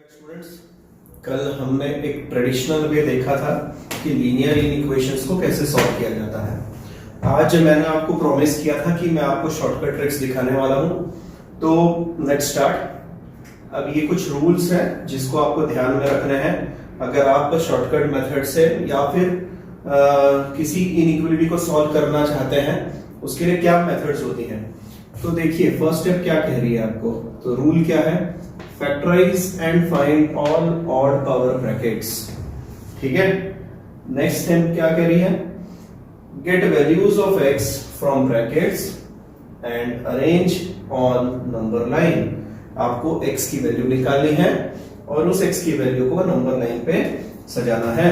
Students, कल हमने एक ट्रेडिशनल वे देखा था कि लीनियर इक्वेशंस को कैसे सॉल्व किया जाता है। आज मैंने आपको प्रॉमिस किया था कि मैं आपको शॉर्टकट ट्रिक्स दिखाने वाला हूं, तो लेट्स स्टार्ट। अब ये कुछ रूल्स हैं जिसको आपको ध्यान में रखने हैं अगर आप शॉर्टकट मेथड से या फिर किसी इनइक्वालिटी को सॉल्व करना चाहते हैं, उसके लिए क्या मेथड्स होती हैं। तो देखिए, फर्स्ट स्टेप क्या कह रही है आपको, तो रूल क्या है, factorize and find all odd power brackets. ठीक है, नेक्स्ट स्टेप क्या कह रही है, get values of x from brackets and arrange on number line. आपको x की वैल्यू निकालनी है और उस x की वैल्यू को नंबर लाइन पे सजाना है।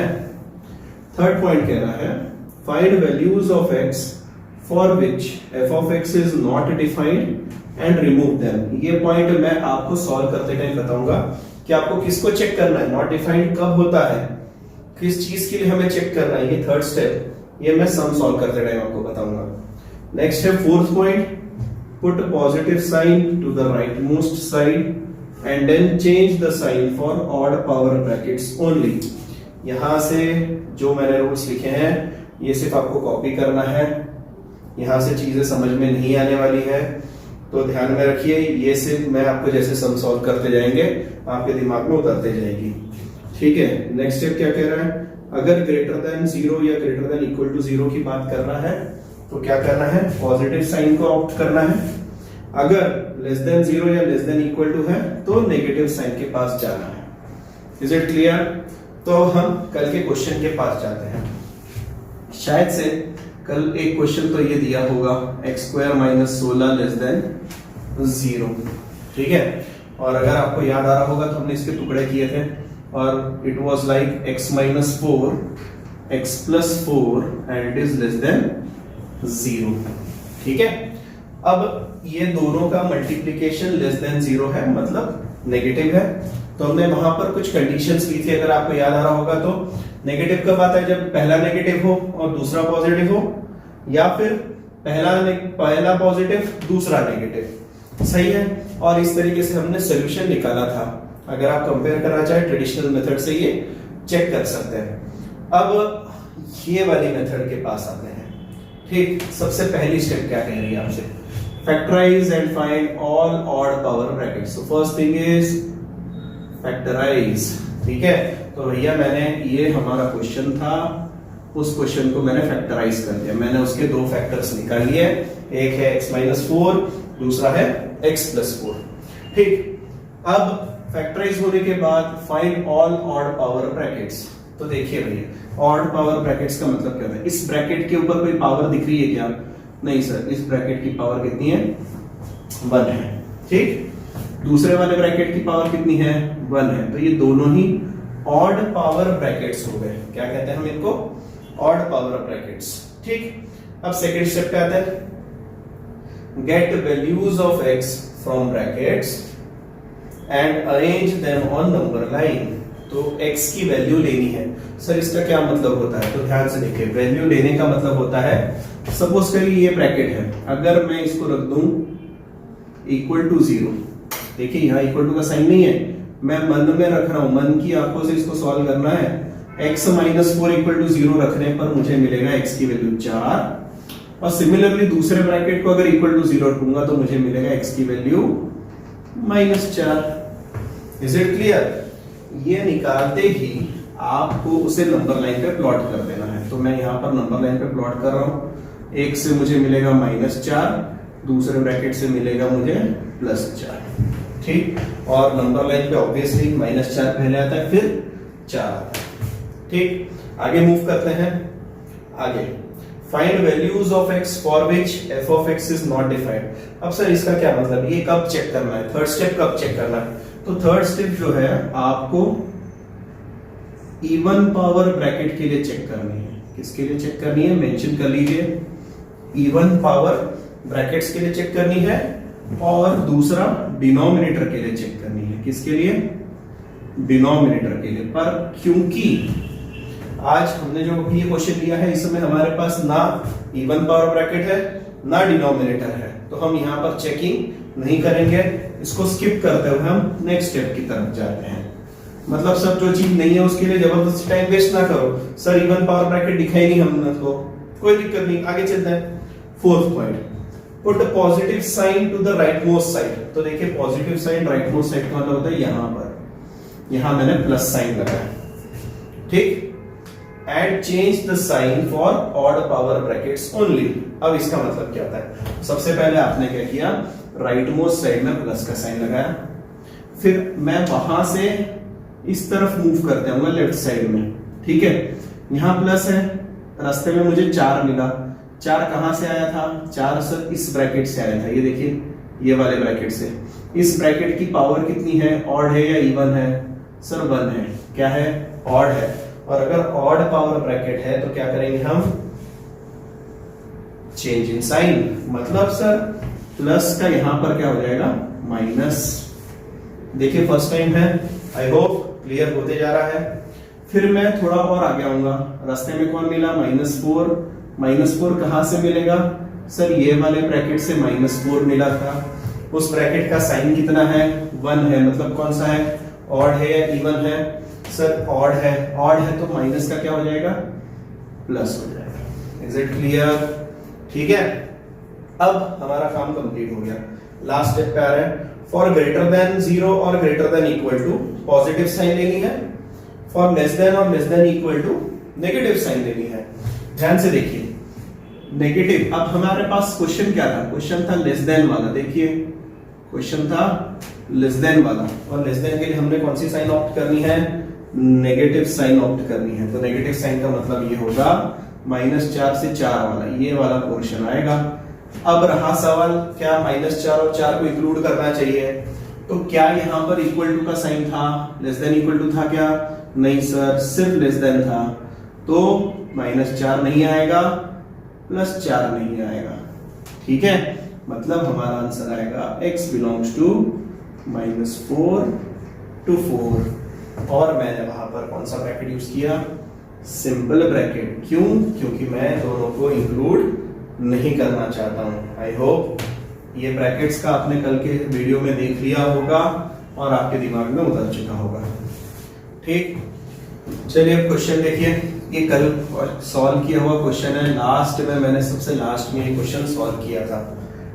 थर्ड पॉइंट कह रहा है, find values of x for which f of x is not defined and remove them। ये पॉइंट मैं आपको सॉल्व करते टाइम बताऊंगा कि आपको किसको चेक करना है, नॉट डिफाइंड कब होता है, किस चीज के लिए हमें चेक करना है। ये थर्ड स्टेप, ये मैं सम सॉल्व करते टाइम आपको बताऊंगा। नेक्स्ट है fourth point, put positive sign to the right most side and then change the sign for odd power brackets only. यहां से जो मैंने रूल्स लिखे हैं ये सिर्फ आपको कॉपी करना है, यहां से चीजें समझ में नहीं आने वाली है, तो ध्यान में रखिए। ये सिर्फ मैं आपको जैसे सम सॉल्व करते जाएंगे आपके दिमाग में उतरते जाएगी। ठीक है, नेक्स्ट स्टेप क्या कह रहा है, अगर ग्रेटर देन 0 या ग्रेटर देन इक्वल टू 0 की बात कर रहा है तो क्या करना है, पॉजिटिव साइन को ऑप्ट करना है। अगर लेस देन 0 या लेस देन इक्वल टू है तो नेगेटिव साइन के पास जाना है। Is it clear? तो हम कल के क्वेश्चन के पास जाते हैं। शायद से कल एक क्वेश्चन तो ये दिया होगा, x² - 16 लेस देन 0। ठीक है, और अगर आपको याद आ रहा होगा तो हमने इसके टुकड़े किए थे और it was like x - 4 x + 4 and it is less than 0। ठीक है, अब ये दोनों का मल्टीप्लिकेशन लेस देन 0 है, मतलब नेगेटिव है, तो हमने वहां पर कुछ कंडीशंस ली थी। अगर आपको याद आ रहा होगा तो नेगेटिव कब आता है, जब पहला नेगेटिव हो और दूसरा पॉजिटिव हो, या फिर पहला पॉजिटिव दूसरा नेगेटिव। सही है, और इस तरीके से हमने सॉल्यूशन निकाला था। अगर आप कंपेयर करना चाहे ट्रेडिशनल मेथड से ये चेक कर सकते हैं। अब ये वाली मेथड के पास आते हैं। ठीक, सबसे पहली स्टेप क्या कह रही है आपसे, factorize and find all odd power brackets. So first thing is factorize. ठीक है, तो भैया मैंने ये हमारा क्वेश्चन था, उस क्वेश्चन को मैंने फैक्टराइज कर दिया। मैंने उसके दो फैक्टर्स निकाल लिए, एक है x - 4, दूसरा है x + 4। ठीक, अब फैक्टराइज होने के बाद find all odd power brackets. तो देखिए भैया, ऑड पावर ब्रैकेट्स का मतलब क्या है, इस ब्रैकेट के ऊपर कोई पावर दिख रही है क्या? नहीं सर, इस ब्रैकेट की पावर कितनी है, 1 है। ठीक, दूसरे वाले ब्रैकेट की पावर कितनी है, 1 है। तो ये दोनों ही ऑड पावर ब्रैकेट्स हो गए। क्या कहते हैं हम इनको, ऑड पावर ब्रैकेट्स। ठीक, अब सेकंड स्टेप पे आता है, get values of x from brackets and arrange them on number line. तो x की वैल्यू लेनी है। सर इसका क्या मतलब होता है, तो ध्यान से देखिए, वैल्यू लेने का मतलब होता है, सपोज करिए ये ब्रैकेट है, अगर मैं इसको रख दूं इक्वल टू 0, देखिए यहाँ इक्वल टू का साइन नहीं है, मैं मन में रख रहा हूं, मन की आंखों से इसको सॉल्व करना है। x - 4 इक्वल टू 0 रखने पर मुझे मिलेगा x की वैल्यू 4, और सिमिलरली दूसरे ब्रैकेट को अगर इक्वल टू 0 रखूंगा तो मुझे मिलेगा x की वैल्यू -4। Is it clear? ये निकालते ही आपको उसे नंबर लाइन पे प्लॉट कर देना है। तो मैं यहां पर नंबर लाइन पे प्लॉट कर रहा हूं, एक से मुझे मिलेगा -4, दूसरे ब्रैकेट से मिलेगा मुझे +4। ठीक, और नंबर लाइन पे ऑब्वियसली -4 पहले आता है, फिर 4 आता है। ठीक, आगे मूव करते हैं। आगे find values of x for which f of x is not defined. अब सर इसका क्या मतलब, ये कब चेक करना है, थर्ड स्टेप कब चेक करना है? तो थर्ड स्टेप जो है आपको इवन पावर ब्रैकेट के लिए चेक करनी है। किसके लिए चेक करनी है, मेंशन कर लीजिए, इवन पावर ब्रैकेट्स के लिए चेक करनी है, और दूसरा डिनोमिनेटर के लिए चेक करनी है। किसके लिए, डिनोमिनेटर के लिए। पर क्योंकि आज हमने जो ये क्वेश्चन लिया है इसमें हमारे पास ना इवन पावर ब्रैकेट है ना डिनोमिनेटर है, तो हम यहां पर चेकिंग नहीं करेंगे, इसको स्किप करते हुए हम नेक्स्ट स्टेप की तरफ जाते हैं। मतलब सर जो चीज नहीं है उसके लिए जबरदस्ती टाइम वेस्ट ना करो। सर इवन पावर ब्रैकेट दिखाई नहीं हमने तो कोई दिक्कत नहीं, आगे चलते हैं। Fourth point, put the positive sign to the right most side. तो देखिए positive sign right most side का मतलब होता है यहां पर, यहां मैंने प्लस साइन लगाया, ठीक। And change the sign for odd power brackets only. अब इसका मतलब क्या होता है, सबसे पहले आपने क्या किया, राइट मोस्ट साइड में प्लस का साइन लगाया, फिर मैं वहां से इस तरफ मूव करते हूँ लेफ्ट साइड में, ठीक है। यहां प्लस है, रास्ते में मुझे 4 मिला, 4 कहां से आया था, 4 सर इस ब्रैकेट से आया था, ये देखिए ये वाले ब्रैकेट से। इस ब्रैकेट की पावर कितनी है, ऑड है या इवन है, सर 1 है, क्या है, ऑड है। और अगर ऑड पावर ब्रैकेट है तो क्या करेंगे हम, चेंज इन साइन, मतलब सर प्लस का यहां पर क्या हो जाएगा, माइनस। देखिए फर्स्ट टाइम है, आई होप क्लियर होते जा रहा है। फिर मैं थोड़ा और आगे आऊंगा, रास्ते में कौन मिला, -4। -4 कहां से मिलेगा, सर ये वाले ब्रैकेट से -4 मिला था। उस ब्रैकेट का साइन कितना है, 1 है, मतलब कौन सा है, ऑड है या इवन है, सर ऑड है। ऑड है तो माइनस का क्या हो जाएगा, प्लस हो जाएगा। इज इट क्लियर, ठीक है। अब हमारा काम कंप्लीट हो गया। लास्ट स्टेप पे आ रहा है, फॉर ग्रेटर देन 0 और greater than equal to positive sign लेनी है, फॉर लेस देन और less than equal to negative sign लेनी है। ध्यान से देखिए नेगेटिव, अब हमारे पास क्वेश्चन क्या था, क्वेश्चन था लेस देन वाला। देखिए क्वेश्चन था लेस देन वाला, और लेस देन के लिए हमने कौन सी साइन ऑप्ट करनी है, नेगेटिव साइन ऑप्ट करनी है। तो नेगेटिव साइन का मतलब ये होगा -4 से 4 वाला, ये वाला पोर्शन आएगा। अब रहा सवाल क्या, -4 और 4 को इंक्लूड करना चाहिए, तो क्या यहां पर इक्वल टू का साइन था, लेस देन इक्वल टू था क्या, नहीं सर, सिर्फ लेस देन था, तो -4 नहीं आएगा, +4 नहीं आएगा, ठीक है। मतलब हमारा आंसर आएगा x बिलोंग्स टू -4 to 4। और मैंने वहां पर कौन सा ब्रैकेट यूज किया, सिंपल ब्रैकेट। क्यों, क्योंकि मैं दोनों को इंक्लूड नहीं करना चाहता हूं। आई होप ये ब्रैकेट्स का आपने कल के वीडियो में देख लिया होगा और आपके दिमाग में उतर चुका होगा, ठीक। चलिए अब क्वेश्चन देखिए, ये कल सॉल्व किया हुआ क्वेश्चन है, लास्ट में मैंने सबसे लास्ट में ये क्वेश्चन सॉल्व किया था,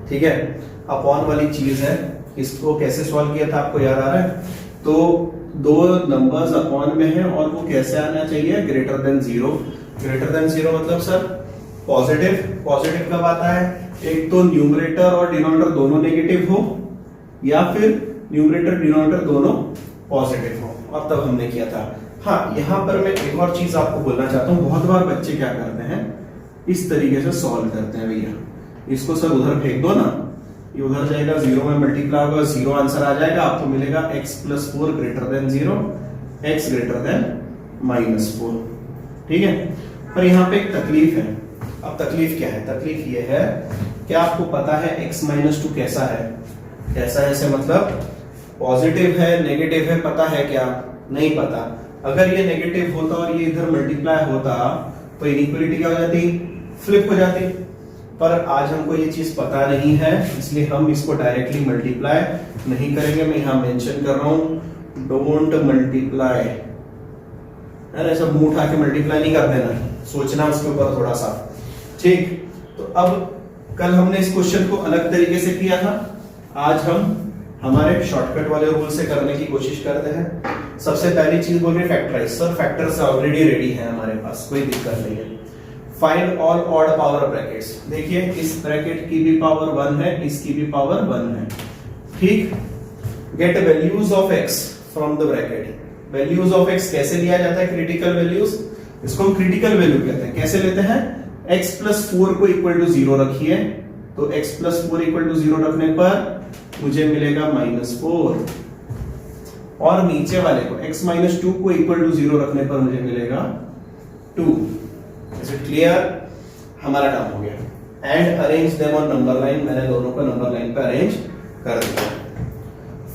ठीक है। अपॉन वाली चीज है, इसको कैसे सॉल्व किया था आपको याद आ रहा है, तो 2 नंबर्स अपॉन में है और वो कैसे आना चाहिए, ग्रेटर देन 0। ग्रेटर देन 0 मतलब सर पॉजिटिव, पॉजिटिव कब आता है, एक तो न्यूमरेटर और डिनोमिनेटर दोनों नेगेटिव हो, या फिर न्यूमरेटर डिनोमिनेटर दोनों पॉजिटिव हो, और तब हमने किया था। हाँ, यहां पर मैं एक और चीज आपको बोलना चाहता हूं, बहुत बार बच्चे क्या करते हैं, इस तरीके से सॉल्व करते हैं, भैया इसको सर उधर फेंक दो ना, ये उधर जाएगा, 0 में मल्टीप्लाई होगा, 0 आंसर आ जाएगा, आपको मिलेगा x + 4 greater than 0, x greater than -4, ठीक है। पर यहाँ पे एक तकलीफ है। अब तकलीफ क्या है, तकलीफ ये है कि आपको पता है x - 2 कैसा है, कैसा है ऐसे मतलब पॉजिटिव है नेगेटिव है, पता है क्या, नहीं पता। अगर ये नेगेटिव होता और ये इधर मल्टीप्लाई होता तो इनइक्वालिटी क्या हो जाती, फ्लिप हो जाती। पर आज हमको ये चीज पता नहीं है, इसलिए हम इसको डायरेक्टली मल्टीप्लाई नहीं करेंगे। मैं यहां मेंशन कर रहा हूं, डोंट मल्टीप्लाई, अरे सब मुंह उठा के मल्टीप्लाई नहीं कर देना, सोचना उसके ऊपर थोड़ा सा, ठीक। तो अब कल हमने इस क्वेश्चन को अलग तरीके से किया था, आज हम हमारे शॉर्टकट वाले रूल से करने की कोशिश करते हैं। सबसे पहली चीज बोल रहे factorize, sir factors already ready है हमारे पास, कोई दिक्कत नहीं है। Find all odd power brackets, देखिए इस ब्रैकेट की भी पावर 1 है, इसकी भी पावर 1 है, ठीक। Get values of x from the bracket, values of x कैसे लिया जाता है, क्रिटिकल वैल्यूज, इसको हम क्रिटिकल वैल्यू कहते हैं। कैसे लेते हैं, x + 4 को इक्वल टू 0 रखिए, तो x + 4 इक्वल टू 0 रखने पर मुझे मिलेगा -4, और नीचे वाले को x - 2 को इक्वल टू 0 रखने पर मुझे मिलेगा 2। इज इट क्लियर, हमारा काम हो गया। And arrange them on number line, मैंने दोनों को नंबर लाइन पे अरेंज कर दिया।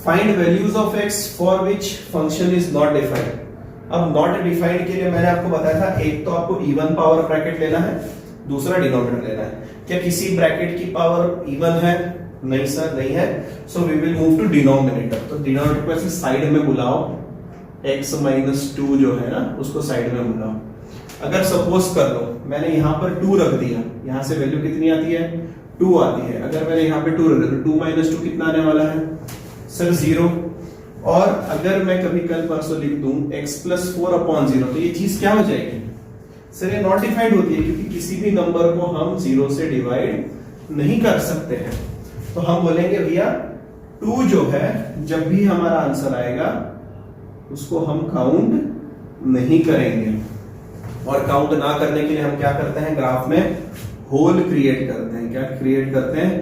Find values of x for which function is not defined. अब नॉट डिफाइंड के लिए मैंने आपको बताया था, एक तो आपको इवन पावर ब्रैकेट लेना है, दूसरा डिनोमिनेटर लेना है। क्या किसी ब्रैकेट की पावर इवन है, नहीं सर नहीं है, so we will move to denominator. तो डिनोमिनेटर को ऐसे साइड में बुलाओ, x माइनस 2 जो है ना उसको साइड में भूला। अगर सपोज कर लो मैंने यहाँ पर 2 रख दिया, यहाँ से वैल्यू कितनी आती है 2 आती है। अगर मैंने यहाँ पे 2 रख दिया तो 2 माइनस 2 कितना आने वाला है सर 0। और अगर मैं कभी कल परसों लिख दूं x प्लस 4/0 तो ये चीज क्या हो जाएगी सर, ये नॉट डिफाइंड होती है क्योंकि किसी भी नंबर को हम 0 से डिवाइड नहीं कर सकते हैं। तो हम बोलेंगे भैया 2 जो है जब भी हमारा आंसर आएगा उसको हम काउंट नहीं करेंगे। और काउंट ना करने के लिए हम क्या करते हैं, ग्राफ में होल क्रिएट करते हैं। क्या क्रिएट करते हैं,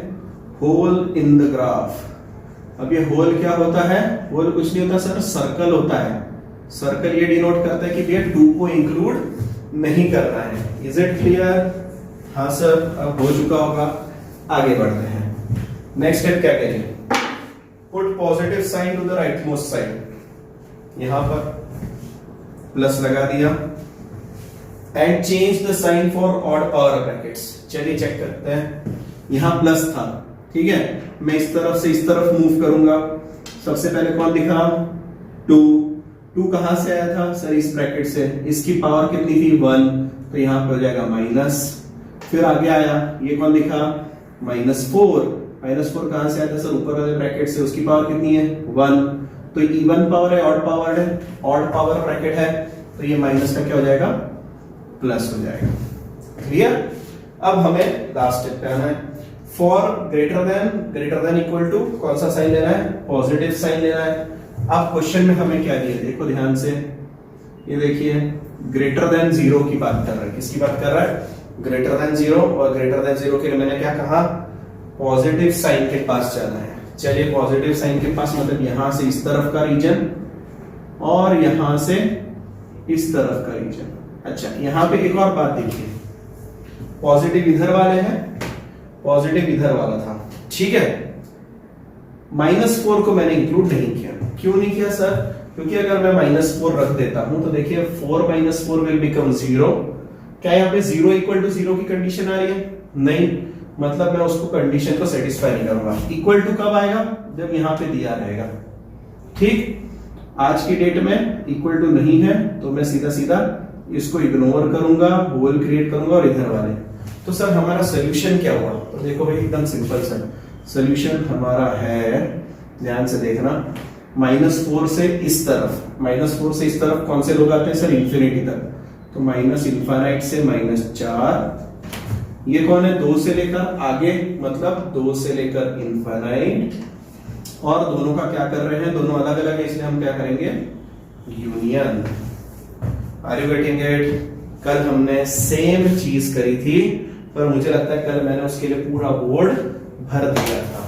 होल इन द ग्राफ। अब ये होल क्या होता है, होल कुछ नहीं होता सर, सर्कल होता है। सर्कल ये डिनोट करता है कि भैया 2 को इंक्लूड नहीं करना है। Is it clear? हाँ सर, अब हो चुका होगा। आगे बढ़ते हैं। नेक्स्ट स्टेप क्या करें, put positive sign to the right most side. यहां पर प्लस लगा दिया and change the sign for odd power brackets. चलिए चेक करते हैं। यहां प्लस था, ठीक है, मैं इस तरफ से इस तरफ मूव करूंगा। सबसे पहले कौन दिखा 2 कहां से आया था सर, इस ब्रैकेट से। इसकी पावर कितनी थी 1, तो यहां पर हो जाएगा माइनस। फिर आगे आया, ये कौन दिखा -4 कहां से आया था सर, ऊपर वाले ब्रैकेट से। उसकी पावर कितनी है 1, तो इवन पावर है ऑड पावर है, ऑड पावर ब्रैकेट है, तो ये माइनस का क्या हो जाएगा प्लस हो जाएगा। क्लियर? अब हमें लास्ट स्टेप पे आना है। For greater than equal to कौन सा साइन लेना है, पॉजिटिव साइन लेना है। अब क्वेश्चन में हमें क्या दिया, देखो ध्यान से, ये देखिए ग्रेटर देन 0 की बात कर रहा है। किसकी बात कर रहा है, ग्रेटर देन 0। और ग्रेटर देन 0 के लिए मैंने क्या कहा, पॉजिटिव साइन के पास जाना है। चलिए पॉजिटिव साइन के पास मतलब यहां से इस तरफ का रीजन और यहां से इस तरफ का रीजन। अच्छा, यहां पे एक और बात देखिए, पॉजिटिव इधर वाले हैं, पॉजिटिव इधर वाला था, ठीक है। -4 को मैंने इंक्लूड नहीं किया। क्यों नहीं किया सर, क्योंकि अगर मैं -4 रख देता हूं तो देखिए 4 - 4 विल बिकम 0। क्या यहाँ पे 0 इक्वल टू 0 की कंडीशन आ रही है, नहीं, मतलब मैं उसको कंडीशन को सेटिस्फाई नहीं करूंगा। इक्वल टू कब आएगा, जब यहाँ पे दिया रहेगा। ठीक, आज की डेट में इक्वल टू नहीं है तो मैं सीधा सीधा इसको इग्नोर करूंगा, होल क्रिएट करूंगा और इधर वाले। तो सर हमारा सोल्यूशन क्या हुआ, तो देखो भाई एकदम सिंपल सर, सोल्यूशन हमारा है, ध्यान से देखना, -4 से इस तरफ, -4 से इस तरफ कौन से लोग आते हैं सर, इंफिनिटी तक। तो माइनस इनफाइनाइट से -4, ये कौन है 2 से लेकर आगे, मतलब 2 से लेकर इनफाइनाइट। और दोनों का क्या कर रहे हैं, दोनों अलग अलग है, इसलिए हम क्या करेंगे, union. Are you getting it? कल हमने सेम चीज करी थी, पर मुझे लगता है कल मैंने उसके लिए पूरा बोर्ड भर दिया था।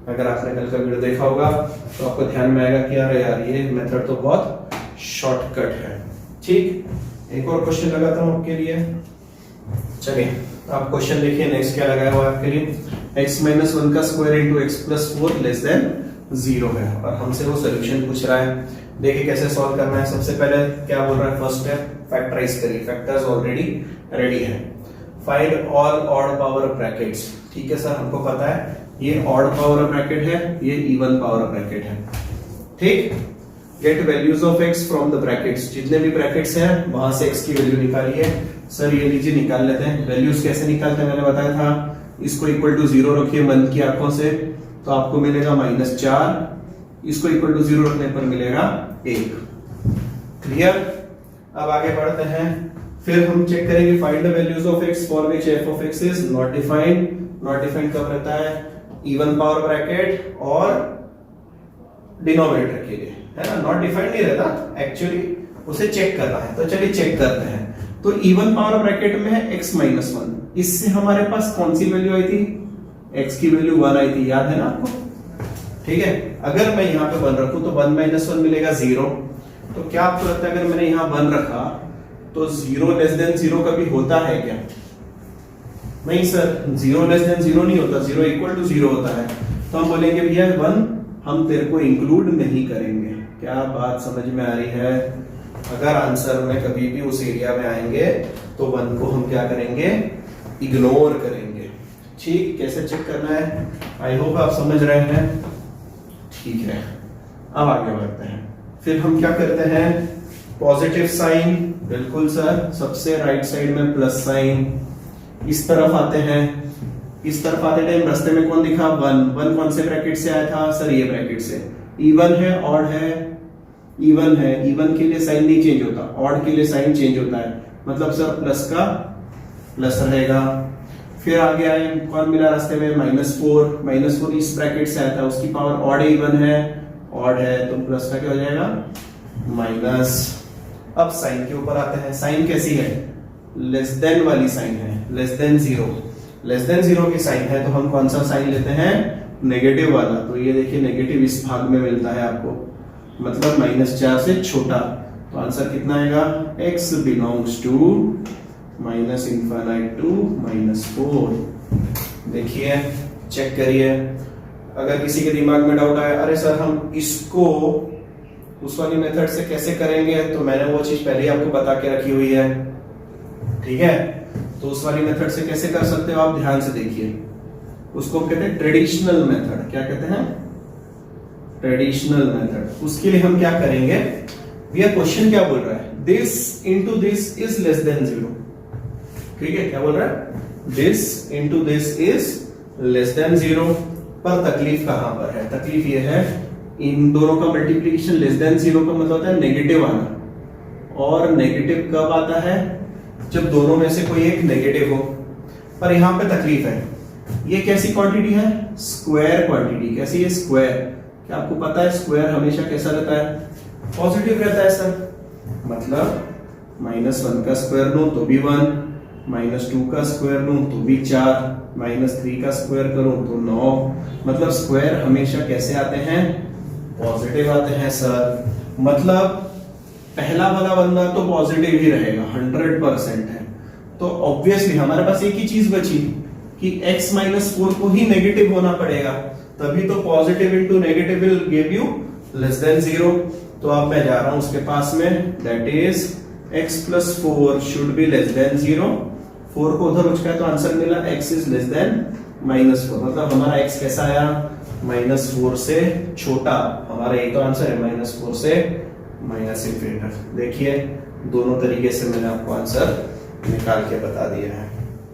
अगर आपने कल का वीडियो देखा होगा तो आपको ध्यान में आएगा कि अरे यार ये मेथड तो बहुत शॉर्टकट है। ठीक, एक और क्वेश्चन लगाता हूं आपके लिए। चलिए आप क्वेश्चन देखिए, नेक्स्ट क्या लगाया हुआ आपके लिए, x - 1 का square into x + 4 less than 0 है और हमसे वो सोल्यूशन पूछ रहा है। देखिए कैसे सॉल्व करना है। सबसे पहले क्या बोल रहा है, फर्स्ट स्टेप फैक्टराइज करिए, फैक्टर्स ऑलरेडी रेडी है। Find all odd power brackets. ठीक है सर, हमको पता है ये ऑड पावर ब्रैकेट है, ये इवन पावर ब्रैकेट है। ठीक, get values of x from the brackets, जितने भी ब्रैकेट्स हैं वहां से x की वैल्यू निकालिए। सर ये लीजिए निकाल लेते हैं। वैल्यूज कैसे निकालते हैं मैंने बताया था, इसको इक्वल टू 0 रखिए बंद की आंखों से, तो आपको मिलेगा -4, इसको इक्वल टू 0 रखने पर मिलेगा 1। क्लियर? अब आगे बढ़ते हैं। फिर हम चेक करेंगे find the values of x for which f of x is not defined. Not defined कब रहता है, इवन पावर ब्रैकेट और डिनोमिनेटर के लिए, है ना। नॉट डिफाइंड नहीं रहता, एक्चुअली उसे चेक करना है। तो चलिए चेक करते हैं। तो इवन पावर ब्रैकेट में है x - 1, इससे हमारे पास कौन सी वैल्यू आई थी, x की वैल्यू 1 आई थी, याद है ना आपको। ठीक है, अगर मैं यहाँ पे 1 रखूं तो 1 - 1 मिलेगा 0। तो क्या आपको लगता है अगर मैंने यहाँ 1 रखा तो 0 लेस देन 0 कभी होता है क्या? नहीं सर, 0 लेस देन 0 नहीं होता, 0 इक्वल टू 0 होता है। तो हम बोलेंगे भैया 1 हम तेरे को इंक्लूड नहीं करेंगे। क्या बात समझ में आ रही है? अगर आंसर में कभी भी उस एरिया में आएंगे तो 1 को हम क्या करेंगे, इग्नोर करेंगे। ठीक, कैसे चेक करना है, आई होप आप समझ रहे हैं। ठीक है, अब आगे बढ़ते हैं। फिर हम क्या करते हैं, पॉजिटिव साइन, बिल्कुल सर, सबसे राइट साइड में प्लस साइन। इस तरफ आते हैं, इस तरफ आते टाइम रास्ते में कौन दिखा, 1 कौन से ब्रैकेट से आया था सर, ये ब्रैकेट से। इवन है, ऑड है, इवन है, इवन के लिए साइन नहीं चेंज होता, ऑड के लिए साइन चेंज होता है, मतलब सर प्लस का प्लस रहेगा। फिर आगे आए, कौन मिला रास्ते में, -4 इस ब्रैकेट से आया था, उसकी पावर ऑड है, इवन है, ऑड है, तो प्लस का क्या हो जाएगा, माइनस। अब साइन के ऊपर आते हैं, साइन कैसी है, लेस देन वाली साइन है, लेस देन जीरो की साइन है, तो हम कौन सा साइन लेते हैं, नेगेटिव वाला। तो ये देखिए नेगेटिव इस भाग में मिलता है आपको, मतलब -4 से छोटा। तो आंसर कितना आएगा, x बिलोंग्स टू -∞ टू -4। देखिए, चेक करिए, अगर किसी के दिमाग में डाउट आया, अरे सर हम इसको उस वाली मेथड से कैसे करेंगे, तो मैंने वो चीज पहले ही आपको बता के रखी हुई है, ठीक है। तो उस वाली मेथड से कैसे कर सकते हो आप ध्यान से देखिए, उसको कहते हैं ट्रेडिशनल मेथड। क्या कहते हैं, ट्रेडिशनल मेथड। उसके लिए हम क्या करेंगे, भैया क्वेश्चन क्या बोल रहा है, this into this is less than 0, ठीक है, क्या बोल रहा है, this into this is less than 0। पर तकलीफ कहां पर है, तकलीफ ये है, इन दोनों का मल्टीप्लिकेशन लेस देन 0 का मतलब होता है नेगेटिव आना, और नेगेटिव कब आता है, जब दोनों में से कोई एक नेगेटिव हो। पर यहां पे तकलीफ है, ये कैसी क्वांटिटी है, स्क्वायर क्वांटिटी। कैसी है, स्क्वायर। क्या आपको पता है स्क्वायर हमेशा कैसा रहता है, पॉजिटिव रहता है सर, मतलब -1 का स्क्वायर लूं तो भी 1, -2 का स्क्वायर लूं तो भी 4, -3 का स्क्वायर करूं तो 9, मतलब स्क्वायर हमेशा कैसे आते हैं, पॉजिटिव आते हैं सर। मतलब पहला वाला बंदा तो पॉजिटिव ही रहेगा, 100% है। तो ऑब्वियसली हमारे पास एक ही चीज बची कि x -4 को ही नेगेटिव होना पड़ेगा, तभी तो positive into negative will give you less than 0। तो अब मैं जा रहा हूं उसके पास में, that is x + 4 should be less than 0। 4 को उधर उचका तो आंसर मिला x इज लेस देन -4, मतलब हमारा x कैसा आया, -4 से छोटा। हमारा ये तो आंसर है, -4 से -∞। देखिए दोनों तरीके से मैंने आपको आंसर निकाल के बता दिया है,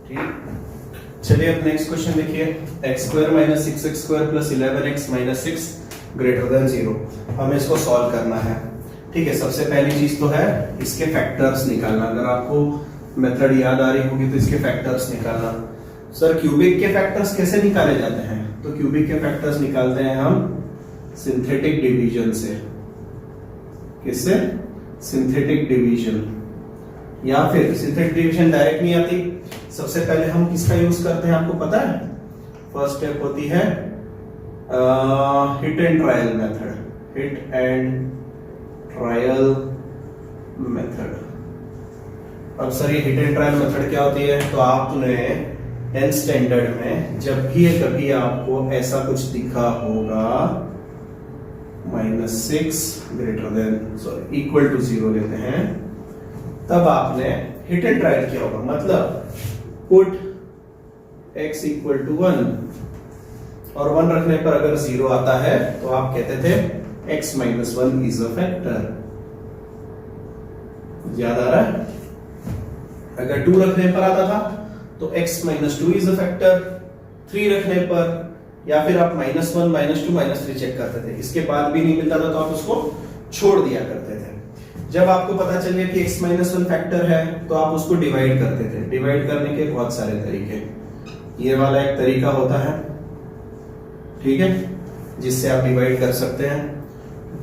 ठीक। चलिए अब नेक्स्ट क्वेश्चन देखिए, x² - 6x² + 11x - 6 > 0। हमें इसको सॉल्व करना है, ठीक है। सबसे पहली चीज तो है इसके फैक्टर्स निकालना। अगर आपको मेथड याद आ रही होगी तो इसके फैक्टर्स निकालना। सर क्यूबिक के फैक्टर्स कैसे निकाले जाते हैं, तो क्यूबिक के फैक्टर्स निकालते हैं हम सिंथेटिक डिवीजन से। किससे, सिंथेटिक डिवीजन, या फिर सिंथेटिक डिवीजन डायरेक्ट नहीं आती। सबसे पहले हम किसका यूज करते हैं आपको पता है, फर्स्ट स्टेप होती है hit and trial method, hit and trial method. अब सर ये हिट एंड ट्रायल मेथड क्या होती है, तो आपने 10th स्टैंडर्ड में जब भी कभी आपको ऐसा कुछ दिखा होगा, -6 = 0 लेते हैं, तब आपने हिट एंड ट्रायल किया होगा, मतलब पुट x = 1 और 1 रखने पर अगर 0 आता है तो आप कहते थे x - 1 इज अ फैक्टर। याद आ रहा है, अगर 2 रखने पर आता था तो x - 2 इज अ फैक्टर, 3 रखने पर, या फिर आप -1 -2 -3 चेक करते थे, इसके बाद भी नहीं मिलता था तो आप उसको छोड़ दिया करते थे। जब आपको पता चल गया कि x - 1 फैक्टर है तो आप उसको डिवाइड करते थे। डिवाइड करने के बहुत सारे तरीके, ये वाला एक तरीका होता है, ठीक है, जिससे आप डिवाइड कर सकते हैं।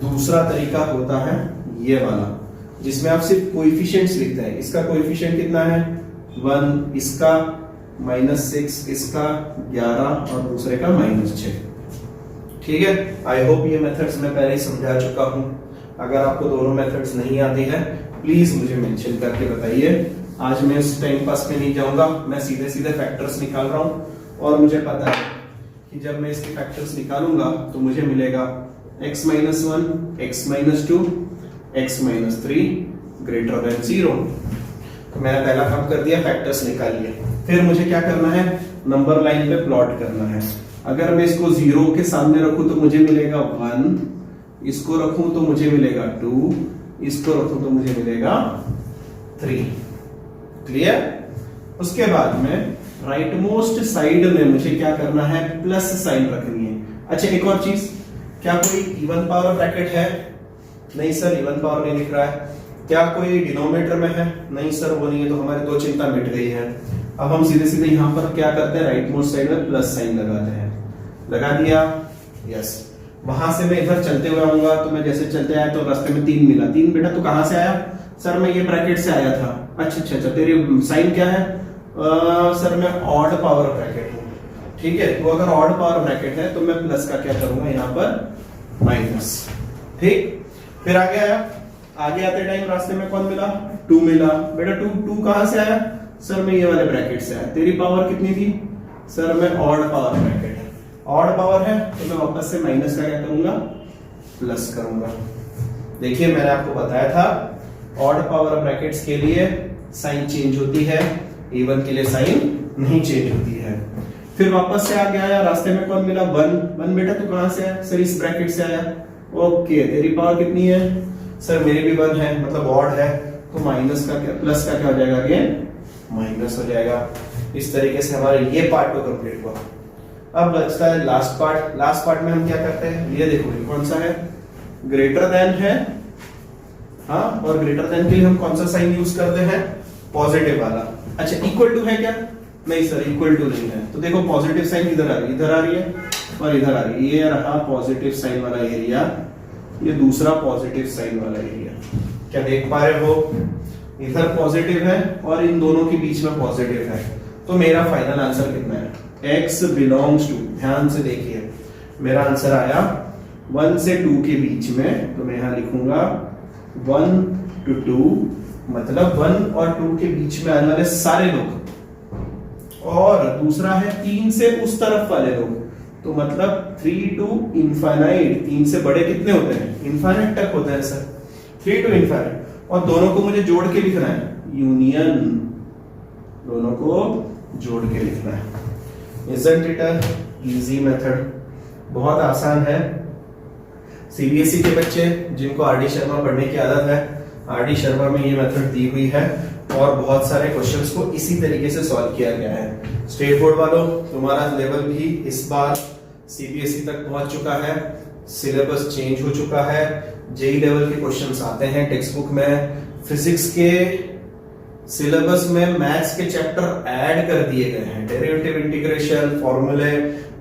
दूसरा तरीका होता है ये वाला, जिसमें आप सिर्फ कोएफिशिएंट्स लिखते हैं। इसका कोएफिशिएंट कितना है, 1, इसका -6, इसका 11 और दूसरे का -6, ठीक है। आई होप ये मेथड्स मैं पहले ही समझा चुका हूं। अगर आपको दोनों मेथड्स नहीं आती है प्लीज मुझे मेंशन करके बताइए। आज मैं इस टाइम पास पे नहीं जाऊंगा, मैं सीधे सीधे फैक्टर्स निकाल रहा हूं, और मुझे पता है कि जब मैं इसके फैक्टर्स निकालूंगा तो मुझे मिलेगा x - 1, x - 2, x - 3 > 0। तो मैंने पहला काम कर दिया, फैक्टर्स निकाल लिए। फिर मुझे क्या करना है, नंबर लाइन पे प्लॉट करना है। अगर मैं इसको 0 के सामने रखूं तो मुझे मिलेगा 1, इसको रखूं तो मुझे मिलेगा 2, इसको रखूं तो मुझे मिलेगा 3। क्लियर? उसके बाद में राइट मोस्ट साइड में मुझे क्या करना है, प्लस साइन रखनी है। अच्छा एक और चीज, क्या कोई इवन पावर ब्रैकेट है? नहीं सर, इवन पावर नहीं दिख रहा है। क्या कोई डिनोमिनेटर में है? नहीं सर वो नहीं है, तो हमारी दो चिंता मिट गई है। अब हम सीधे सीधे यहां पर क्या करते हैं, राइट मोस्ट साइड में प्लस साइन लगाते हैं। लगा दिया? यस। वहां से मैं इधर चलते हुए आऊंगा, तो मैं जैसे चलते आया तो रास्ते में 3 मिला। 3 बेटा तू कहां से आया? सर मैं ये ब्रैकेट से आया था। अच्छा, तेरी साइन क्या है? सर मैं ऑड पावर ब्रैकेट हूं। ठीक है, तो अगर ऑड पावर ब्रैकेट है तो मैं प्लस का क्या करूंगा यहाँ पर, माइनस। ठीक, फिर आगे आया, आगे आते टाइम रास्ते में कौन मिला? 2 मिला। बेटा 2 कहां से आया? सर मैं ये वाले ब्रैकेट से आया। तेरी पावर कितनी थी? सर मैं ऑड पावर ब्रैकेट है। ऑड पावर है तो मैं वापस से माइनस का क्या करूंगा, प्लस करूंगा। देखिए मैंने आपको बताया था ऑड पावर ब्रैकेट्स के लिए साइन चेंज होती है, इवन के लिए साइन नहीं चेंज होती है। फिर वापस से आगे आया, रास्ते में कौन मिला? 1 बेटा तू कहां से आया? सर इस ब्रैकेट से आया। ओके, तेरी पावर कितनी है? सर मेरी भी 1 है, मतलब ऑड है, तो माइनस का क्या, प्लस का क्या हो जाएगा, अगेन माइनस हो जाएगा। इस तरीके से हमारे ये पार्ट तो कंप्लीट हुआ। अब बचता है लास्ट पार्ट। लास्ट पार्ट में हम क्या करते हैं, ये देखो ये कौन सा है, ग्रेटर देन है। हाँ, और ग्रेटर देन के लिए हम कौन सा साइन यूज करते हैं, पॉजिटिव वाला। अच्छा इक्वल टू है क्या? नहीं सर इक्वल टू नहीं है। तो देखो पॉजिटिव साइन इधर आ रही है, इधर आ रही है और इधर आ रही है। ये रहा पॉजिटिव साइन वाला एरिया, ये दूसरा पॉजिटिव साइन वाला एरिया। क्या देख पा रहे हो? इधर पॉजिटिव है और इन दोनों के बीच में पॉजिटिव है। तो मेरा फाइनल आंसर कितना है, x बिलोंग्स टू, ध्यान से देखिए मेरा आंसर आया 1 से 2 के बीच में। तो मैं यहां लिखूंगा 1 to 2, मतलब 1 और 2 के बीच में आने वाले सारे लोग, और दूसरा है 3 से उस तरफ वाले लोग, तो मतलब 3 to इनफाइनाइट। 3 से बड़े कितने होते हैं, इनफाइनाइट तक होते हैं सर, 3 to इनफाइनाइट। और दोनों को मुझे जोड़ के लिखना है, यूनियन, दोनों को जोड़ के लिखना है। Isn't it a easy method? बहुत आसान है। सीबीएसई के बच्चे जिनको आरडी शर्मा पढ़ने की आदत है, आरडी शर्मा में ये मेथड दी हुई है और बहुत सारे क्वेश्चंस को इसी तरीके से सॉल्व किया गया है। स्टेट बोर्ड वालों, तुम्हारा लेवल भी इस बार सीबीएसई तक पहुंच चुका है, सिलेबस चेंज हो चुका है, जेई लेवल के क्वेश्चंस आते हैं टेक्स्ट बुक में। फिजिक्स के सिलेबस में मैथ्स के चैप्टर ऐड कर दिए गए हैं, डेरिवेटिव, इंटीग्रेशन, फॉर्मूले,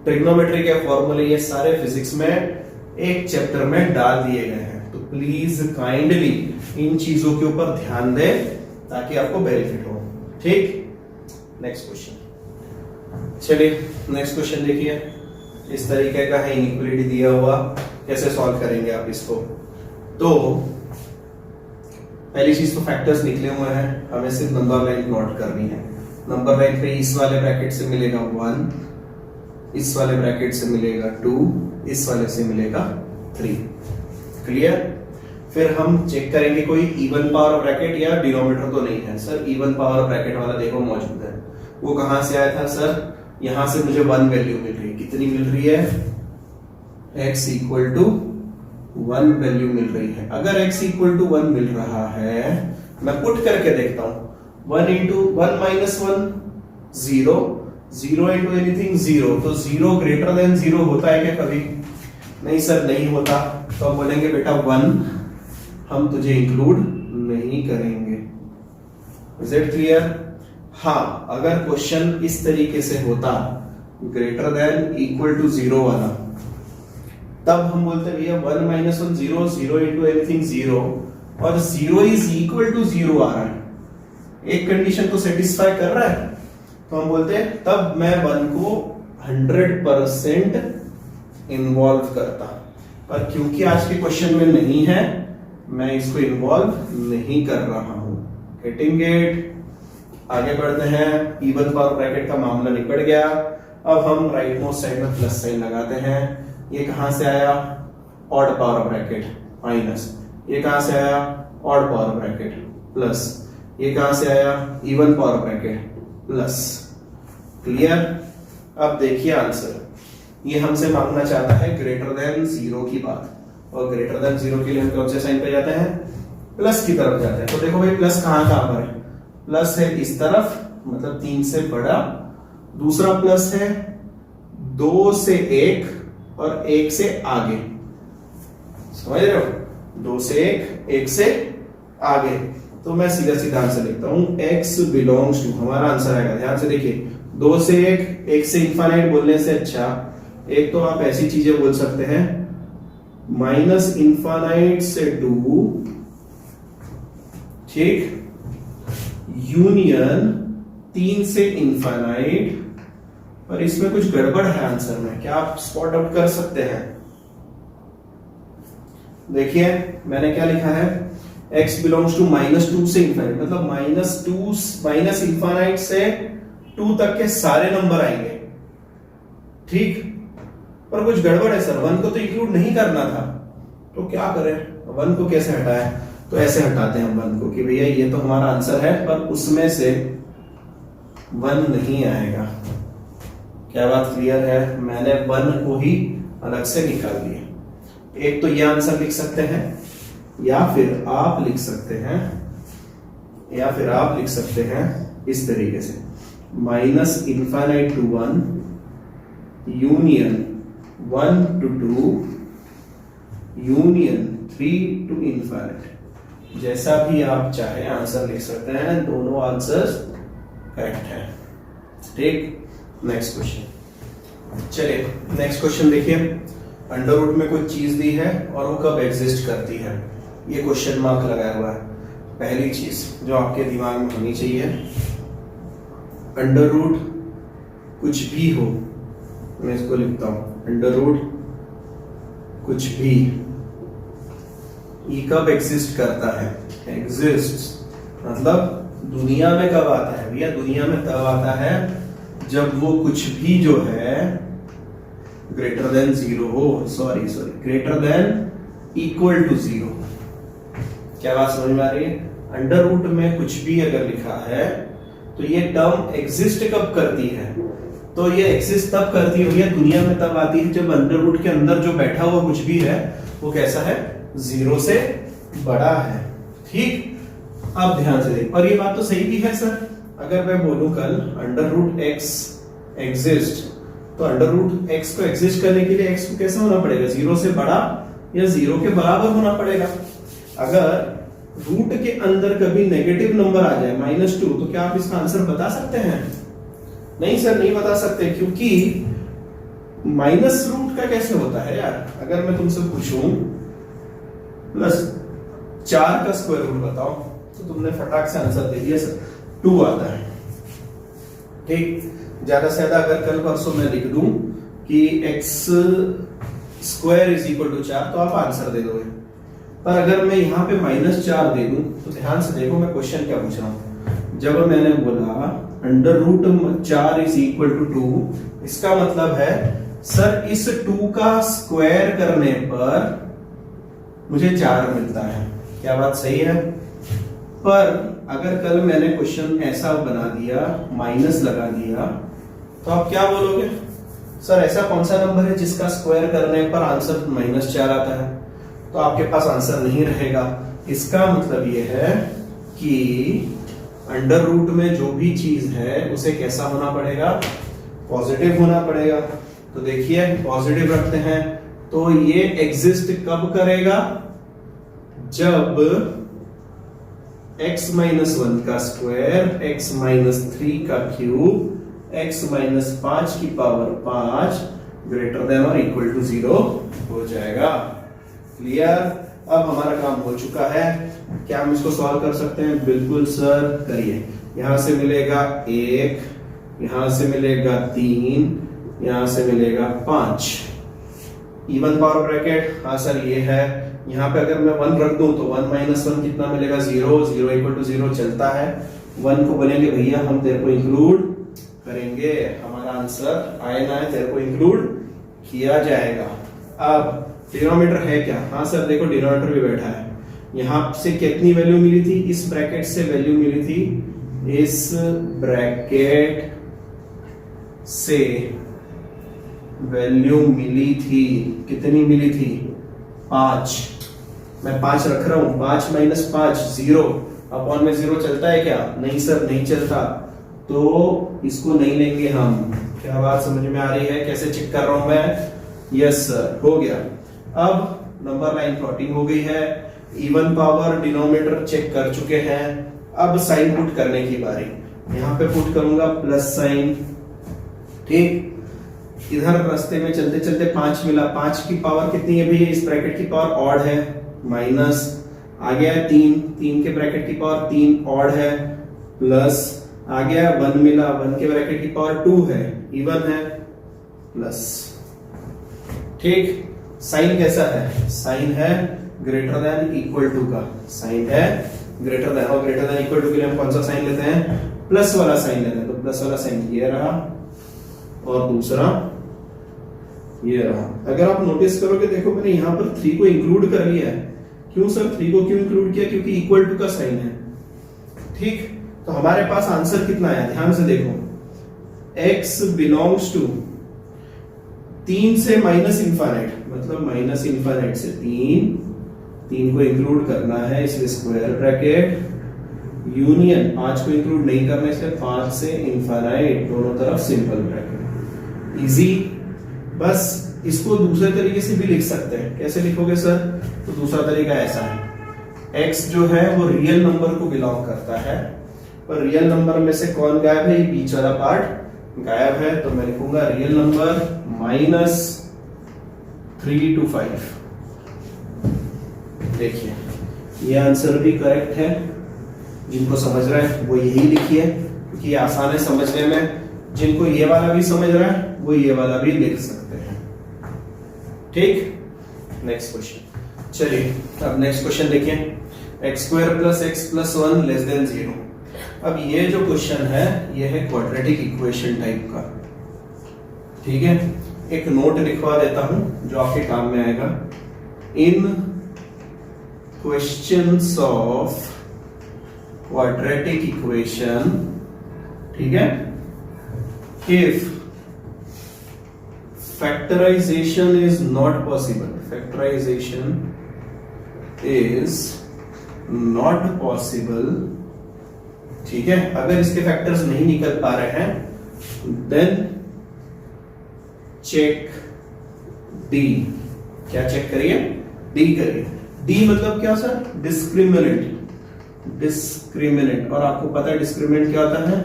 ट्रिग्नोमेट्री के फॉर्मूले, ये सारे फिजिक्स में एक चैप्टर में डाल दिए गए हैं। तो प्लीज काइंडली इन चीजों के ऊपर ध्यान दें ताकि आपको बेनिफिट हो। ठीक, नेक्स्ट क्वेश्चन। चलिए नेक्स्ट क्वेश्चन देखिए, इस तरीके का है, इनइक्वालिटी दिया हुआ, कैसे सॉल्व करेंगे आप इसको। तो पहली चीज तो फैक्टर्स निकले हुए हैं, हमें सिर्फ नंबर लाइन प्लॉट करनी है। नंबर लाइन पे इस वाले ब्रैकेट से मिलेगा 1, इस वाले ब्रैकेट से मिलेगा 2, इस वाले से मिलेगा 3। क्लियर? फिर हम चेक करेंगे कोई इवन पावर ब्रैकेट या डिनोमिनेटर तो नहीं है। सर इवन पावर ब्रैकेट वाला देखो मौजूद है। वो कहां से आया था सर? यहां से मुझे 1 वैल्यू मिल रही है। कितनी मिल रही है? x इक्वल टू 1 वैल्यू मिल रही है। अगर x इक्वल टू 1 मिल रहा है, मैं पुट करके देखता हूं, 1 इंटू 1 माइनस 1 0, 0 इंटू एनीथिंग 0, तो 0 ग्रेटर देन 0 होता है क्या कभी? नहीं सर नहीं होता। तो हम बोलेंगे बेटा 1 हम तुझे इंक्लूड नहीं करेंगे। Is it clear? हाँ, अगर क्वेश्चन इस तरीके से होता, ग्रेटर देन इक्वल टू 0 वाला, तब हम बोलते भैया 1 माइनस 1 0, 0 इंटू एनीथिंग 0, और 0 इज इक्वल टू 0 आ रहा है, एक कंडीशन तो सेटिस्फाई कर रहा है, तो हम बोलते हैं तब मैं 1 को 100% इन्वॉल्व करता। पर क्योंकि आज के क्वेश्चन में नहीं है, मैं इसको इन्वॉल्व नहीं कर रहा हूं। Getting it? आगे बढ़ते हैं। इवन पावर ब्रैकेट का मामला निपट गया। अब हम राइट मोस्ट साइड में प्लस साइन लगाते हैं। ये कहां से आया? Odd power bracket, minus. ये कहां से आया? Odd power bracket, plus. ये कहां से आया? Even power bracket, plus. Clear? अब देखिए आंसर, ये हमसे मांगना चाहता है ग्रेटर देन 0 की बात। और ग्रेटर देन 0 के लिए हम कौन से साइन पे जाते हैं, प्लस की तरफ जाते हैं। तो देखो भाई प्लस कहां पर है, प्लस है इस तरफ, मतलब 3 से बड़ा, दूसरा प्लस है 2 से 1 और 1 से आगे, समझ रहे हो, 2 से 1 से आगे। तो मैं सीधा सीधा आंसर लिखता हूं, x बिलोंग्स टू, हमारा आंसर आएगा, ध्यान से देखिए, 2 से 1 से इनफाइनाइट बोलने से अच्छा एक तो आप ऐसी चीजें बोल सकते हैं, माइनस इनफाइनाइट से 2, ठीक, यूनियन 3 से इनफाइनाइट, पर इसमें कुछ गड़बड़ है आंसर में, क्या आप स्पॉट आउट कर सकते हैं? देखिए मैंने क्या लिखा है, x बिलोंग्स टू -2 से इनफाइनाइट, मतलब माइनस इनफाइनाइट से 2 तक के सारे नंबर आएंगे, ठीक, पर कुछ गड़बड़ है सर, 1 को तो इंक्लूड नहीं करना था, तो क्या करें, 1 को कैसे हटाएं? तो ऐसे हटाते हैं हम 1 को कि भैया ये तो हमारा आंसर है, पर उसमें से 1 नहीं आएगा। क्या बात क्लियर है? मैंने 1 को ही अलग से निकाल दिया। एक तो ये आंसर लिख सकते हैं, या फिर आप लिख सकते हैं इस तरीके से, minus infinite to 1 union 1 to 2 union 3 to infinite, जैसा भी आप चाहे आंसर लिख सकते हैं, दोनों आंसर्स करेक्ट हैं, ठीक। नेक्स्ट क्वेश्चन, चलिए नेक्स्ट क्वेश्चन देखिए, अंडर रूट में कोई चीज दी है और वो कब एग्जिस्ट करती है, ये क्वेश्चन मार्क लगाया हुआ है। पहली चीज जो आपके दिमाग में होनी चाहिए, अंडर रूट कुछ भी हो, मैं इसको लिखता हूं, अंडर रूट कुछ भी, ये कब एग्जिस्ट करता है, एग्जिस्ट मतलब दुनिया में कब आता है भैया, दुनिया में तब आता है जब वो कुछ भी जो है ग्रेटर देन 0 हो, sorry greater than equal to 0। क्या बात समझ में आ रही है? अंडर रूट में कुछ भी अगर लिखा है तो ये टर्म एग्जिस्ट कब करती है, तो ये एग्जिस्ट तब करती है भैया, दुनिया में तब आती है जब अंडर रूट के अंदर जो बैठा हुआ कुछ भी है वो कैसा है, 0 से बड़ा है, ठीक। अब ध्यान से देख, और ये बात तो सही भी है सर, अगर मैं बोलूं कल अंडर रूट x एग्जिस्ट, तो अंडर रूट x को एग्जिस्ट करने के लिए x को कैसा होना पड़ेगा, 0 से बड़ा या 0 के बराबर होना पड़ेगा। अगर रूट के अंदर कभी नेगेटिव नंबर आ जाए -2, तो क्या आप इसका आंसर बता सकते हैं? नहीं सर, नहीं बता सकते, क्योंकि माइनस रूट का कैसे होता है यार, अगर मैं तुमसे पूछूं +4 का स्क्वायर रूट बताओ, तो तुमने फटाक से आंसर दे दिया सर, 2 आता है, ठीक। ज्यादा से ज्यादा अगर कल परसों मैं लिख दूं कि x² = 4, तो आप आंसर दे दोगे। पर अगर मैं यहाँ पे -4 दे दूं, तो ध्यान से देखो मैं क्वेश्चन क्या पूछ रहा हूं। जब मैंने बोला अंडर रूट 4 = 2, इसका मतलब है सर इस 2 का स्क्वायर करने पर मुझे 4 मिलता है। क्या बात सही है? पर अगर कल मैंने क्वेश्चन ऐसा बना दिया, माइनस लगा दिया, तो आप क्या बोलोगे, सर ऐसा कौन सा नंबर है जिसका स्क्वायर करने पर आंसर -4 आता है? तो आपके पास आंसर नहीं रहेगा। इसका मतलब यह है कि अंडर रूट में जो भी चीज है उसे कैसा होना पड़ेगा, पॉजिटिव होना पड़ेगा। तो देखिए पॉजिटिव रखते हैं, तो ये एग्जिस्ट कब करेगा, जब x-1 का स्क्वायर, x-3 का क्यूब, x-5 की पावर 5 ग्रेटर देन और इक्वल टू 0 हो जाएगा। क्लियर? अब हमारा काम हो चुका है। क्या हम इसको सॉल्व कर सकते हैं? बिल्कुल सर, करिए। यहां से मिलेगा 1, यहां से मिलेगा 3, यहां से मिलेगा 5, इवन पावर ब्रैकेट। हाँ सर ये है। यहाँ पे अगर मैं 1 रख दूं तो 1 - 1 कितना मिलेगा, 0, 0 = 0 चलता है। 1 को बोलेंगे भैया हम तेरे को इंक्लूड करेंगे, हमारा आंसर आए ना है तेरे को इंक्लूड किया जाएगा। अब डिनोमिनेटर है क्या? हाँ सर देखो डिनोमिनेटर भी बैठा है। यहां से कितनी वैल्यू मिली थी, इस ब्रैकेट से वैल्यू मिली थी, इस ब्रैकेट से वैल्यू मिली थी, कितनी मिली थी, 5, मैं 5 रख रहा हूं, 5 माइनस 5 0, अपॉन में 0 चलता है क्या? नहीं सर, नहीं चलता, तो इसको नहीं लेंगे हम। क्या बात समझ में आ रही है? कैसे चेक कर रहा हूं मैं? यस सर, हो गया। अब नंबर लाइन प्लॉटिंग हो गई है, इवन पावर डिनोमिनेटर चेक कर चुके हैं। अब साइन पुट करने की बारी, यहां पे पुट करूंगा प्लस साइन, ठीक। इधर रास्ते में चलते चलते 5 मिला, 5 की पावर कितनी है भैया? इस ब्रैकेट की पावर ऑड है, माइनस आ गया 3, 3 के ब्रैकेट की पावर 3 ऑड है, प्लस आ गया 1 मिला, 1 के ब्रैकेट की पावर 2 है, इवन है, प्लस, ठीक। साइन कैसा है? साइन है ग्रेटर देन इक्वल टू का, साइन है ग्रेटर देन, और ग्रेटर देन इक्वल टू के लिए हम कौन सा साइन लेते हैं? प्लस वाला साइन लेते हैं। तो प्लस वाला साइन ये रहा और दूसरा ये रहा। अगर आप नोटिस करोगे, देखो मैंने यहां पर 3 को इंक्लूड कर लिया है। क्यों सर 3 को क्यों इंक्लूड किया? क्योंकि इक्वल टू का साइन है, ठीक। तो हमारे पास आंसर कितना आया? ध्यान से देखो, x बिलोंग्स टू 3 से माइनस इंफाइनाइट, मतलब माइनस इंफाइनाइट से 3 को इंक्लूड करना है, इसलिए स्क्वायर ब्रैकेट, यूनियन 5 को इंक्लूड नहीं करना, इसलिए 5 से इंफाइनाइट, दोनों तरफ सिंपल ब्रैकेट, इजी। बस इसको दूसरे तरीके से भी लिख सकते हैं। कैसे लिखोगे सर? तो दूसरा तरीका ऐसा है, x जो है वो रियल नंबर को बिलोंग करता है, और रियल नंबर में से कौन गायब है? ये बीच वाला पार्ट गायब है, तो मैं लिखूंगा रियल नंबर माइनस 3 to 5। देखिए ये आंसर भी करेक्ट है, जिनको समझ रहा है वो यही लिखिए, क्योंकि ये आसान है समझने में। जिनको ये वाला भी समझ रहा है वो ये वाला भी लिख सकते हैं, ठीक। नेक्स्ट क्वेश्चन, चलिए अब नेक्स्ट क्वेश्चन देखिए, x square plus x plus 1 less than 0। अब ये जो क्वेश्चन है ये है क्वाड्रेटिक इक्वेशन टाइप का, ठीक है। एक नोट लिखवा देता हूं जो आपके काम में आएगा। इन क्वेश्चंस ऑफ क्वाड्रेटिक इक्वेशन, ठीक है, if factorization is not possible, factorization is not possible, ठीक है, अगर इसके फैक्टर्स नहीं निकल पा रहे हैं, देन चेक डी। क्या चेक करिए? डी करिए। डी मतलब क्या सर? Discriminant, discriminant. और आपको पता है डिस्क्रिमिनेंट क्या होता है?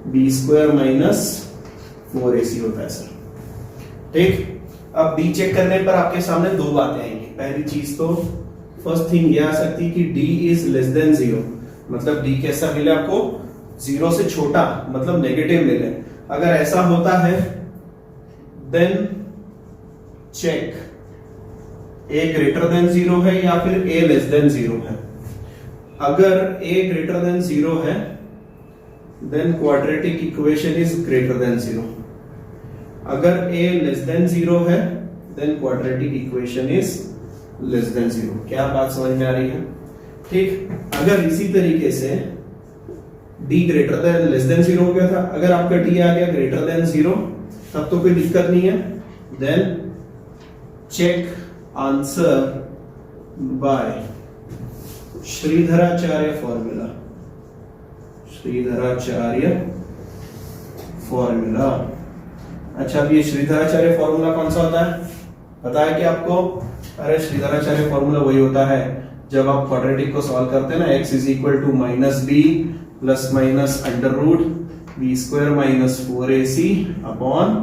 बी स्क्वायर माइनस 4ac होता है सर, ठीक। अब डी चेक करने पर आपके सामने दो बातें आएंगी। पहली चीज तो फर्स्ट थिंग ये आ सकती है कि डी इज लेस देन 0, मतलब डी कैसा मिले आपको? 0 से छोटा, मतलब नेगेटिव मिले। अगर ऐसा होता है then check a greater than 0 है या फिर a लेस देन 0 है। अगर a ग्रेटर देन 0 है then quadratic equation is greater than 0। अगर a लेस देन 0 है then quadratic equation is less than 0। क्या बात समझ में आ रही है? ठीक। अगर इसी तरीके से d greater than less than 0 हो गया था, अगर आपका d आ गया ग्रेटर देन 0 तब तो कोई दिक्कत नहीं है। Then check answer by Sridharacharya formula, Sridharacharya formula. अच्छा, अब ये श्रीधराचार्य फॉर्मूला कौन सा होता है पता है क्या आपको? अरे श्रीधराचार्य फॉर्मूला वही होता है जब आप क्वाड्रेटिक को सॉल्व करते हैं ना, x is equal to minus b plus minus under root b square minus 4ac upon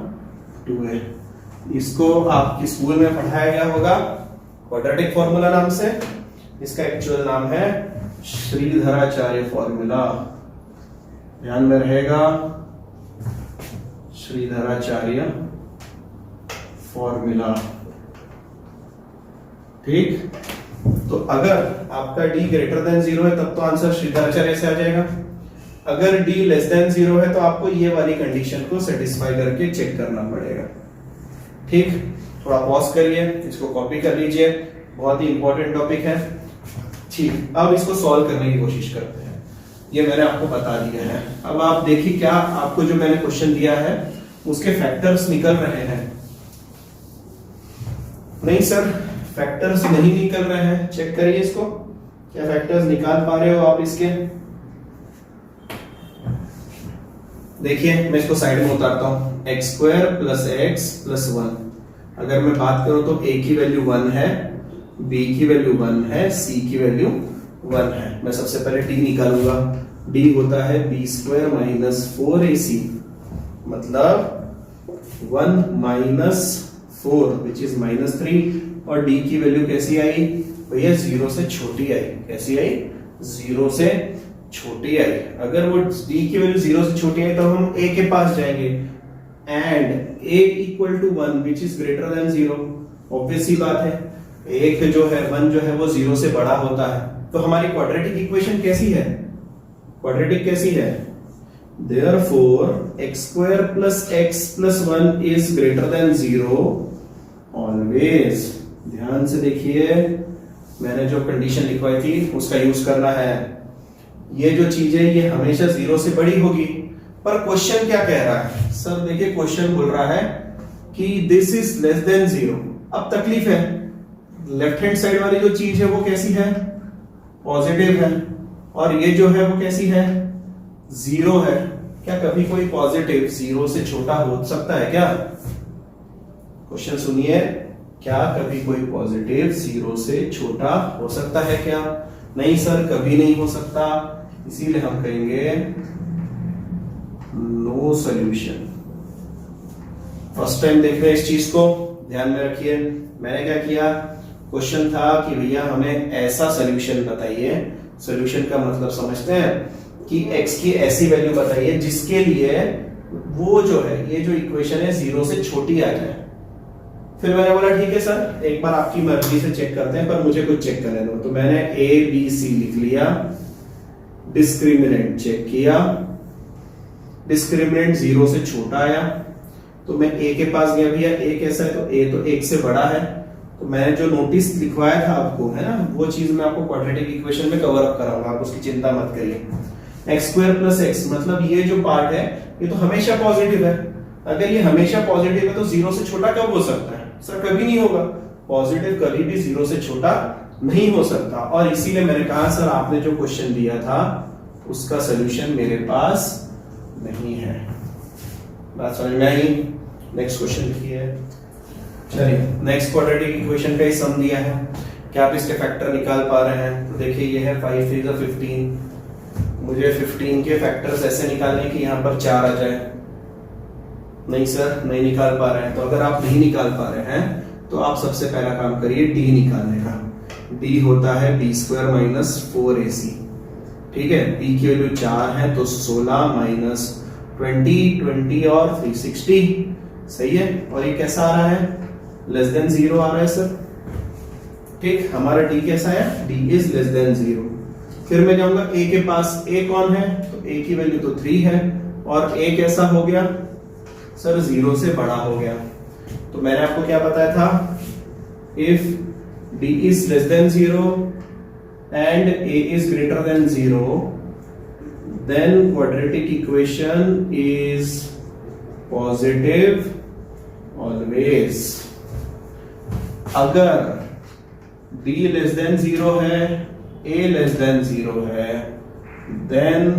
2a। इसको आपके स्कूल में पढ़ाया गया होगा क्वाड्रेटिक फॉर्मूला नाम से। इसका एक्चुअल नाम है श्रीधराचार्य फॉर्मूला, ध्यान में रहेगा, श्रीधराचार्य फॉर्मूला, ठीक। तो अगर आपका d ग्रेटर देन 0 है तब तो आंसर श्रीधराचार्य से आ जाएगा। अगर d लेस देन 0 है तो आपको ये वाली कंडीशन को सेटिस्फाई करके चेक करना पड़ेगा, ठीक। थोड़ा पॉज करिए, इसको कॉपी कर लीजिए, बहुत ही इंपॉर्टेंट टॉपिक है, ठीक। अब इसको सॉल्व करने की कोशिश करते हैं। ये मैंने आपको बता दिया है। अब आप देखिए क्या आपको जो मैंने क्वेश्चन दिया है उसके फैक्टर्स निकल रहे हैं। नहीं सर, फैक्टर्स नहीं निकल रहे हैं, चेक करिए इसको, क्या फैक्टर्स निकाल पा रहे हो आप इसके? देखिए मैं इसको साइड में उतारता हूं, x² + x + 1। अगर मैं बात करूं तो a की वैल्यू 1 है, b की वैल्यू 1 है, c की वैल्यू 1 है। मैं सबसे पहले d निकालूंगा, d होता है b² - 4ac, मतलब 1 - 4 विच इज -3। और d की वैल्यू कैसी आई भैया? 0 से छोटी आई। कैसी आई? 0 से छोटी आई। अगर वो d की वैल्यू 0 से छोटी आई तो हम a के पास जाएंगे, and a = 1 which is greater than 0। Obvious सी बात है, एक जो है 1 जो है वो 0 से बड़ा होता है। तो हमारी क्वाड्रेटिक इक्वेशन कैसी है? क्वाड्रेटिक कैसी है? Therefore x² + x + 1 is greater than 0 always। ध्यान से देखिए, मैंने जो कंडीशन लिखवाई थी उसका यूज करना है। ये जो चीज है ये हमेशा 0 से बड़ी होगी। पर क्वेश्चन क्या कह रहा है? सर देखिए क्वेश्चन बोल रहा है कि दिस इज लेस देन 0। अब तकलीफ है, लेफ्ट हैंड साइड वाली जो चीज है वो कैसी है? पॉजिटिव है, और ये जो है वो कैसी है? 0 है। क्या कभी कोई पॉजिटिव 0 से छोटा हो सकता है क्या? क्वेश्चन सुनिए, क्या कभी कोई पॉजिटिव 0 से छोटा हो सकता है क्या? नहीं सर, कभी नहीं हो सकता। इसीलिए हम कहेंगे नो सॉल्यूशन। फर्स्ट टाइम देख रहे हैं इस चीज को, ध्यान में रखिए। मैंने क्या किया, क्वेश्चन था कि भैया हमें ऐसा सॉल्यूशन बताइए। सॉल्यूशन का मतलब समझते हैं कि x की ऐसी वैल्यू बताइए जिसके लिए वो जो है ये जो इक्वेशन है 0 से छोटी आ जाए। फिर मैंने बोला ठीक है सर, एक बार आपकी मर्जी से चेक करते हैं, पर मुझे कुछ चेक करने दो। तो मैंने a b c लिख लिया, डिस्क्रिमिनेंट चेक किया, डिस्क्रिमिनेंट 0 से छोटा आया तो मैं a के पास गया, भैया a कैसा है? तो a तो 1 से बड़ा है। तो मैंने जो नोटिस लिखवाया था आपको, है ना, वो चीज मैं आपको क्वाड्रेटिक इक्वेशन में कवर अप कराऊंगा, आप उसकी चिंता मत करिए। x² + x मतलब ये जो पार्ट है ये तो हमेशा पॉजिटिव है। अगर ये हमेशा पॉजिटिव है तो 0 से छोटा कब हो सकता है? सर कभी नहीं होगा। पॉजिटिव कभी भी 0 से छोटा नहीं हो सकता। और इसीलिए मैंने कहा सर आपने जो क्वेश्चन दिया था उसका सॉल्यूशन मेरे पास नहीं है। बात समझ में आई? नेक्स्ट क्वेश्चन लिखिए। चलिए नेक्स्ट क्वाड्रेटिक इक्वेशन का ही सम दिया है। क्या आप इसके फैक्टर निकाल पा रहे हैं? तो देखिए ये है 5 3 15। मुझे 15 के फैक्टर्स ऐसे निकालने कि यहाँ पर 4 आ जाए। नहीं सर, नहीं निकाल पा रहे हैं। तो अगर आप नहीं निकाल पा रहे हैं तो आप सबसे पहला काम करिए d निकालने का। d होता है b² - 4ac। ठीक है, b की वैल्यू 4 है तो 16 - 20, 20 और 360। सही है। और ये कैसा आ रहा है? लेस देन 0 आ रहा है सर। ठीक, हमारा d कैसा है? d is less than 0। फिर मैं जाऊंगा a के पास। a कौन है? तो a की वैल्यू तो 3 है, और a कैसा हो गया सर? 0 से बड़ा हो गया। तो मैंने आपको क्या बताया था? If d is less than 0 and a is greater than 0 then quadratic equation is positive always. अगर d लेस देन 0 है, a लेस देन 0 है, then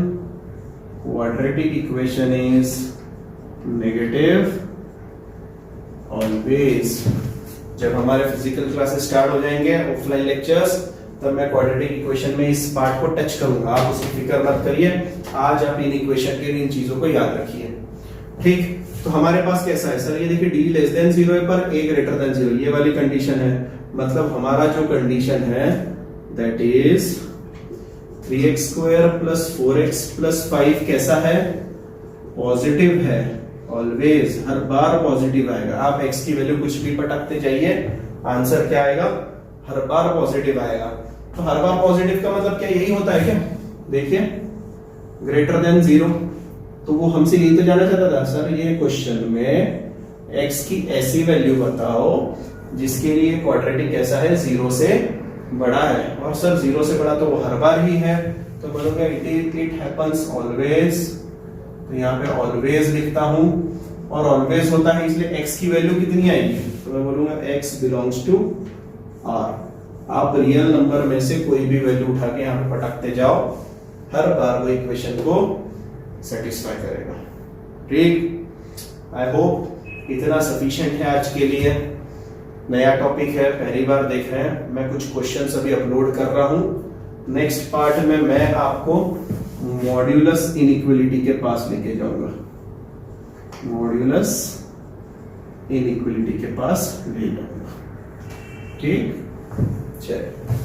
quadratic equation is negative always. जब हमारे फिजिकल क्लासेस स्टार्ट हो जाएंगे, offline lectures, तब मैं quadratic equation में इस पार्ट को टच करूंगा। आप उसकी फिक्र मत करिए, आज आप इन इक्वेशन के इन चीजों को याद रखिए। ठीक, तो हमारे पास कैसा है सर? ये देखिए d लेस देन 0 है पर a ग्रेटर देन 0, ये वाली कंडीशन है। मतलब हमारा जो कंडीशन है दैट इज 3x² + 4x + 5 कैसा है? पॉजिटिव है। ऑलवेज, हर बार पॉजिटिव आएगा। आप x की वैल्यू कुछ भी पटकते जाइए, आंसर क्या आएगा? हर बार पॉजिटिव आएगा। तो हर बार पॉजिटिव का मतलब क्या यही होता है क्या? देखिए ग्रेटर देन 0, तो वो हमसे यही तो जानना चाहता था सर, ये क्वेश्चन में x की ऐसी वैल्यू बताओ जिसके लिए क्वाड्रेटिक कैसा है? 0 से बड़ा है। और सर 0 से बड़ा तो वो हर बार ही है, तो बोलूंगा इट हैपेंस ऑलवेज। तो यहाँ पे ऑलवेज लिखता हूं, और ऑलवेज होता है इसलिए x की वैल्यू कितनी आएगी? तो मैं बोलूंगा x बिलोंग्स टू आर। आप रियल नंबर में से कोई भी वैल्यू उठा के यहाँ पे पटकते जाओ, हर बार वो इक्वेशन को सेटिस्फाई करेगा। ठीक, आई होप इतना सफिशिएंट है आज के लिए। नया टॉपिक है, पहली बार देख रहे हैं, मैं कुछ क्वेश्चंस अभी अपलोड कर रहा हूं। नेक्स्ट पार्ट में मैं आपको मॉड्यूलस इनइक्वालिटी के पास लेके जाऊंगा, मॉड्यूलस इनइक्वालिटी के पास ले जाऊंगा। ठीक, चलिए।